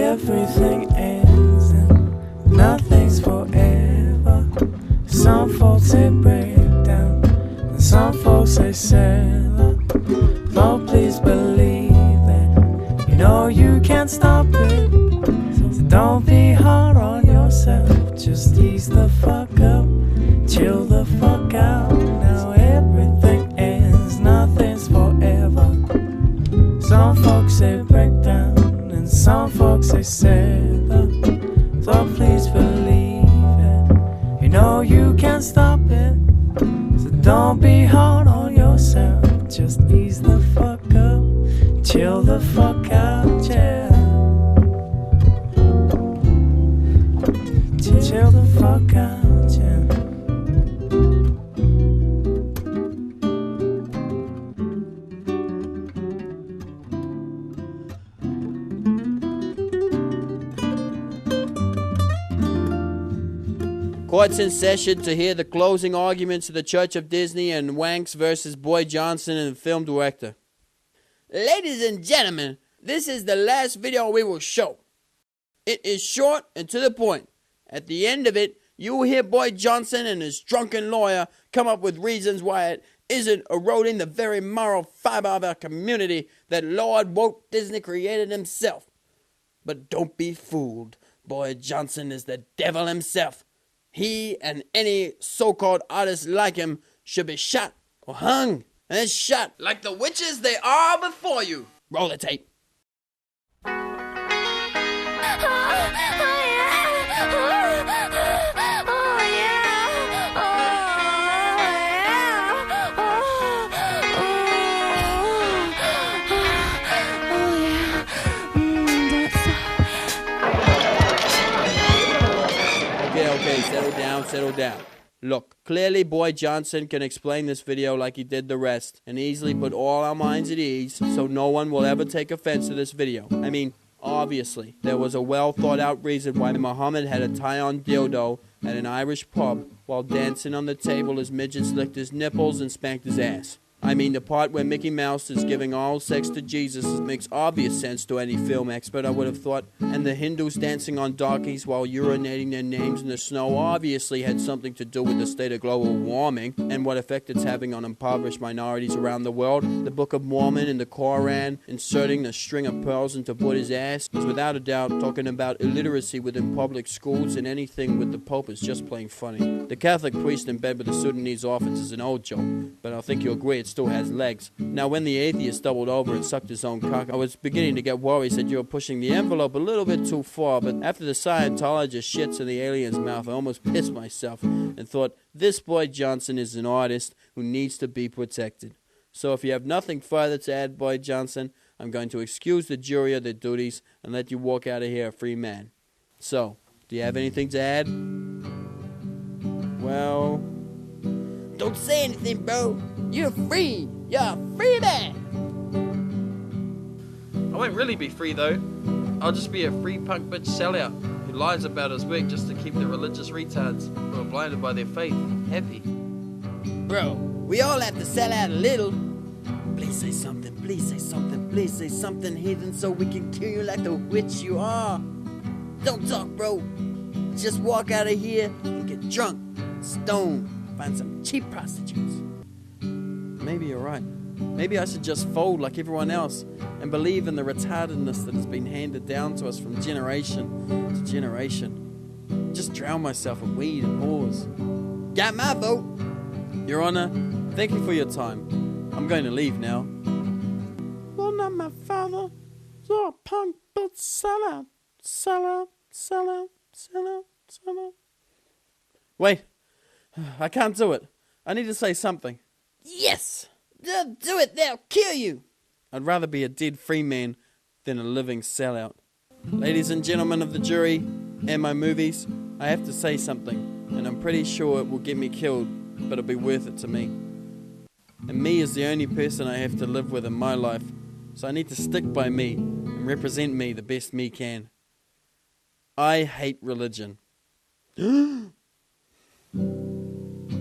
everything ends and nothing's forever. Some folks say break down, and some folks say settle. But please believe it, you know you can't stop it. So don't be hard on yourself, just ease the fuck up, chill the fuck out. Now everything ends, nothing's forever. Some folks say break down, and some folks say settle. So please believe it, you know you can't stop it. So don't be hard on yourself, just ease the fuck up, chill the fuck out, yeah. Chill the fuck out, yeah. Court's in session to hear the closing arguments of the Church of Disney and W.A.N.C.S versus Boyd Johnson and the film director. Ladies and gentlemen, this is the last video we will show. It is short and to the point. At the end of it, you will hear Boyd Johnson and his drunken lawyer come up with reasons why it isn't eroding the very moral fiber of our community that Lord Walt Disney created himself. But don't be fooled. Boyd Johnson is the devil himself. He and any so-called artist like him should be shot or hung and then shot like the witches they are before you. Roll the tape. Okay, settle down. Look, clearly Boyd Johnson can explain this video like he did the rest and easily put all our minds at ease so no one will ever take offense to this video. I mean, obviously, there was a well thought out reason why Muhammad had a tie-on dildo at an Irish pub while dancing on the table as midgets licked his nipples and spanked his ass. I mean, the part where Mickey Mouse is giving oral sex to Jesus makes obvious sense to any film expert, I would have thought. And the Hindus dancing on donkeys while urinating their names in the snow obviously had something to do with the state of global warming and what effect it's having on impoverished minorities around the world. The Book of Mormon and the Koran inserting a string of pearls into Buddha's ass is without a doubt talking about illiteracy within public schools, and anything with the Pope is just plain funny. The Catholic priest in bed with the Sudanese orphans is an old joke, but I think you'll agree it still has legs. Now, when the atheist doubled over and sucked his own cock, I was beginning to get worried that you were pushing the envelope a little bit too far, but after the Scientologist shits in the alien's mouth, I almost pissed myself and thought, this Boyd Johnson is an artist who needs to be protected. So if you have nothing further to add, Boyd Johnson, I'm going to excuse the jury of their duties and let you walk out of here a free man. So, do you have anything to add? Well, don't say anything, bro. You're free. You're a free man. I won't really be free, though. I'll just be a free punk bitch sellout who lies about his work just to keep the religious retards who are blinded by their faith happy. Bro, we all have to sell out a little. Please say something, please say something, please say something, heathen, so we can kill you like the witch you are. Don't talk, bro. Just walk out of here and get drunk, stoned, find some cheap prostitutes. Maybe you're right. Maybe I should just fold like everyone else and believe in the retardedness that has been handed down to us from generation to generation. Just drown myself in weed and whores. Got my vote. Your Honor, thank you for your time. I'm going to leave now. Well, not my father. You're a punk bitch sellout. Sellout, sellout, sellout, sellout. Wait, I can't do it. I need to say something. Yes! Don't do it, they'll kill you! I'd rather be a dead free man than a living sellout. Ladies and gentlemen of the jury and my movies, I have to say something, and I'm pretty sure it will get me killed, but it'll be worth it to me. And me is the only person I have to live with in my life, so I need to stick by me and represent me the best me can. I hate religion. I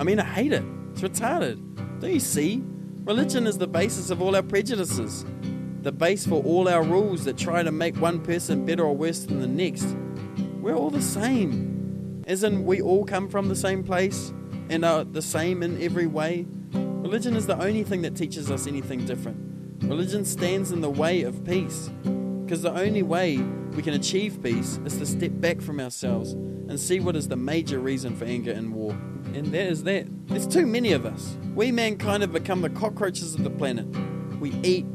mean, I hate it. It's retarded. Don't you see? Religion is the basis of all our prejudices. the base for all our rules that try to make one person better or worse than the next. We're all the same. As in, we all come from the same place and are the same in every way. Religion is the only thing that teaches us anything different. Religion stands in the way of peace, because the only way we can achieve peace is to step back from ourselves and see what is the major reason for anger and war. And that is that. There's too many of us. We mankind have become the cockroaches of the planet. We eat,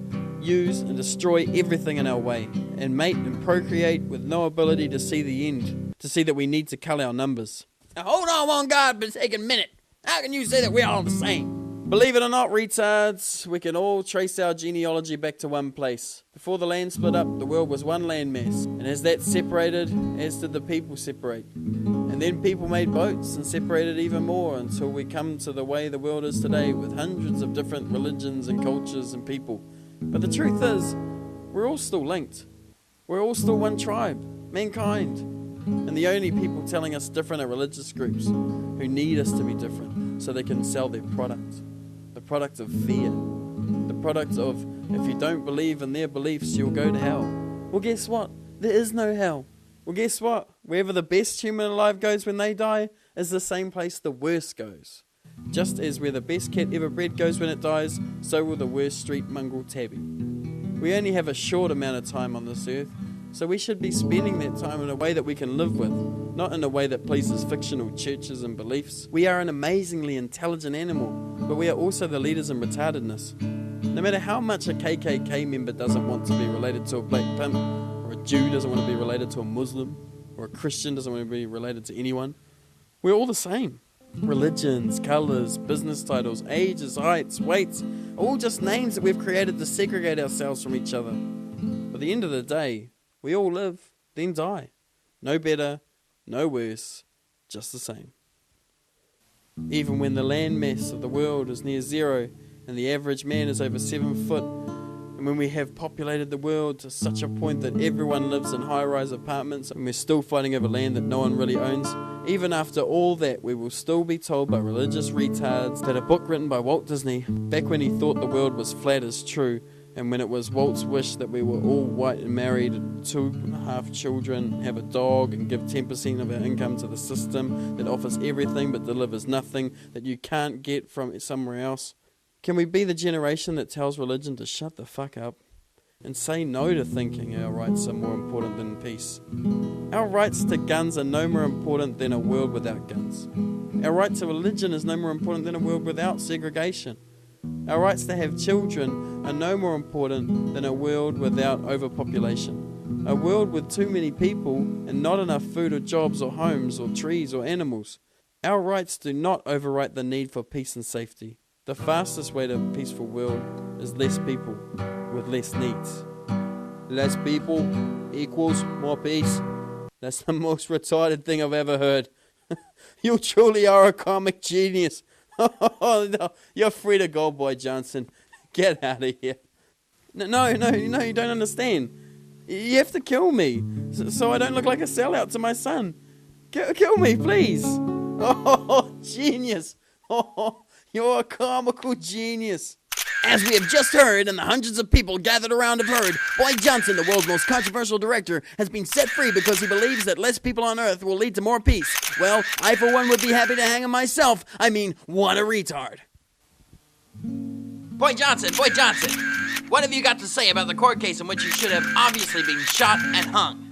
use and destroy everything in our way, and mate and procreate with no ability to see the end, to see that we need to cull our numbers. Now hold on one God, but take a minute. How can you say that we're all the same? Believe it or not, retards, we can all trace our genealogy back to one place. Before the land split up, the world was one landmass, and as that separated, as did the people separate. And then people made boats and separated even more until we come to the way the world is today, with hundreds of different religions and cultures and people. But the truth is, we're all still linked. We're all still one tribe, mankind. And the only people telling us different are religious groups who need us to be different so they can sell their product. The product of fear. The product of, if you don't believe in their beliefs, you'll go to hell. Well, guess what? There is no hell. Well, guess what? Wherever the best human alive goes when they die is the same place the worst goes. Just as where the best cat ever bred goes when it dies, so will the worst street mongrel tabby. We only have a short amount of time on this earth, so we should be spending that time in a way that we can live with, not in a way that pleases fictional churches and beliefs. We are an amazingly intelligent animal, but we are also the leaders in retardedness. No matter how much a KKK member doesn't want to be related to a black pimp, or a Jew doesn't want to be related to a Muslim, or a Christian doesn't want to be related to anyone, we're all the same. Religions, colours, business titles, ages, heights, weights, all just names that we've created to segregate ourselves from each other. But at the end of the day, we all live, then die. No better, no worse, just the same. Even when the landmass of the world is near zero and the average man is over 7 foot, and when we have populated the world to such a point that everyone lives in high-rise apartments and we're still fighting over land that no one really owns, even after all that, we will still be told by religious retards that a book written by Walt Disney, back when he thought the world was flat, is true, and when it was Walt's wish that we were all white and married, 2.5 children, have a dog, and give 10% of our income to the system that offers everything but delivers nothing that you can't get from somewhere else. Can we be the generation that tells religion to shut the fuck up and say no to thinking our rights are more important than peace? Our rights to guns are no more important than a world without guns. Our right to religion is no more important than a world without segregation. Our rights to have children are no more important than a world without overpopulation. A world with too many people and not enough food or jobs or homes or trees or animals. Our rights do not overwrite the need for peace and safety. The fastest way to a peaceful world is less people with less needs. Less people equals more peace. That's the most retarded thing I've ever heard. You truly are a comic genius. Oh, no, you're free to go, boy Johnson. Get out of here. No, you don't understand. You have to kill me, so I don't look like a sellout to my son. Kill me, please. Oh, genius. Oh, you're a comical genius. As we have just heard, and the hundreds of people gathered around have heard, Boy Johnson, the world's most controversial director, has been set free because he believes that less people on Earth will lead to more peace. Well, I for one would be happy to hang him myself. I mean, what a retard. Boy Johnson, what have you got to say about the court case in which you should have obviously been shot and hung?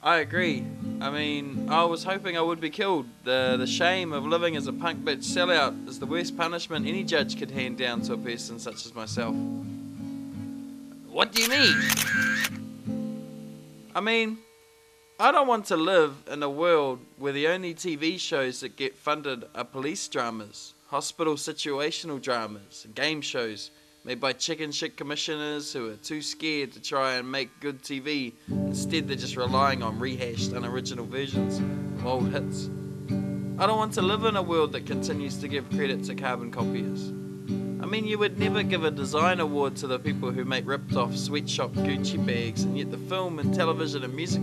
I agree. I mean, I was hoping I would be killed. The shame of living as a punk bitch sellout is the worst punishment any judge could hand down to a person such as myself. What do you mean? I mean, I don't want to live in a world where the only TV shows that get funded are police dramas, hospital situational dramas, and game shows made by chicken shit commissioners who are too scared to try and make good TV. Instead, they're just relying on rehashed, unoriginal versions of old hits. I don't want to live in a world that continues to give credit to carbon copiers. I mean, you would never give a design award to the people who make ripped-off sweatshop Gucci bags, and yet the film and television and music